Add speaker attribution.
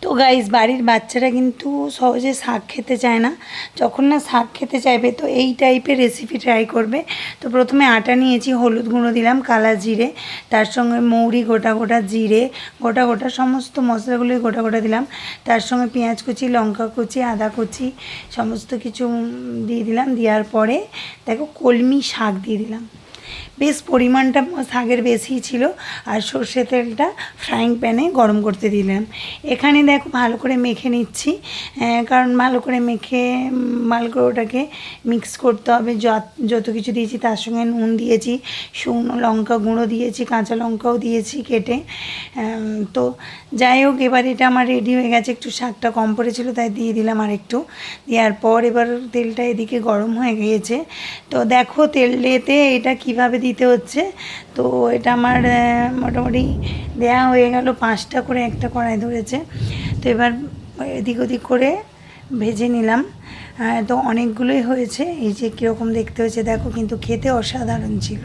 Speaker 1: তো গাইস বাড়ির বাচ্চারা কিন্তু সহজে শাক খেতে চায় না, যখন না শাক খেতে চাইবে তো এই টাইপের রেসিপি ট্রাই করবে। তো প্রথমে আটা নিয়েছি, হলুদ গুঁড়ো দিলাম, কালা জিরে, তার সঙ্গে মৌরি গোটা গোটা, জিরে গোটা গোটা, সমস্ত মশলাগুলোই গোটা গোটা দিলাম। তার সঙ্গে পেঁয়াজ কুচি, লঙ্কা কুচি, আদা কুচি সমস্ত কিছু দিয়ে দিলাম। দেওয়ার পরে দেখো কলমি শাক দিয়ে দিলাম, বেশ পরিমাণটা শাকের বেশিই ছিল। আর সর্ষে তেলটা ফ্রাইং প্যানে গরম করতে দিলাম। এখানে দেখো ভালো করে মেখে নিচ্ছি, কারণ ভালো করে মেখে ভালো করে ওটাকে মিক্স করতে হবে। যত কিছু দিয়েছি তার সঙ্গে নুন দিয়েছি, শুকনো লঙ্কা গুঁড়ো দিয়েছি, কাঁচা লঙ্কাও দিয়েছি কেটে। তো যাই হোক, এবার এটা আমার রেডি হয়ে গেছে। একটু শাকটা কম পড়েছিল তাই দিয়ে দিলাম আর একটু। দেওয়ার পর এবার তেলটা এদিকে গরম হয়ে গিয়েছে। তো দেখো তেলেতে এটা কিভাবে দিতে হচ্ছে। তো এটা আমার মোটামুটি দেয়া হয়ে গেল, 5টা করে একটা কড়াই ধরেছে। তো এবার এদিক ওদিক করে ভেজে নিলাম। তো অনেকগুলোই হয়েছে, এই যে কীরকম দেখতে হয়েছে দেখো, কিন্তু খেতে অসাধারণ ছিল।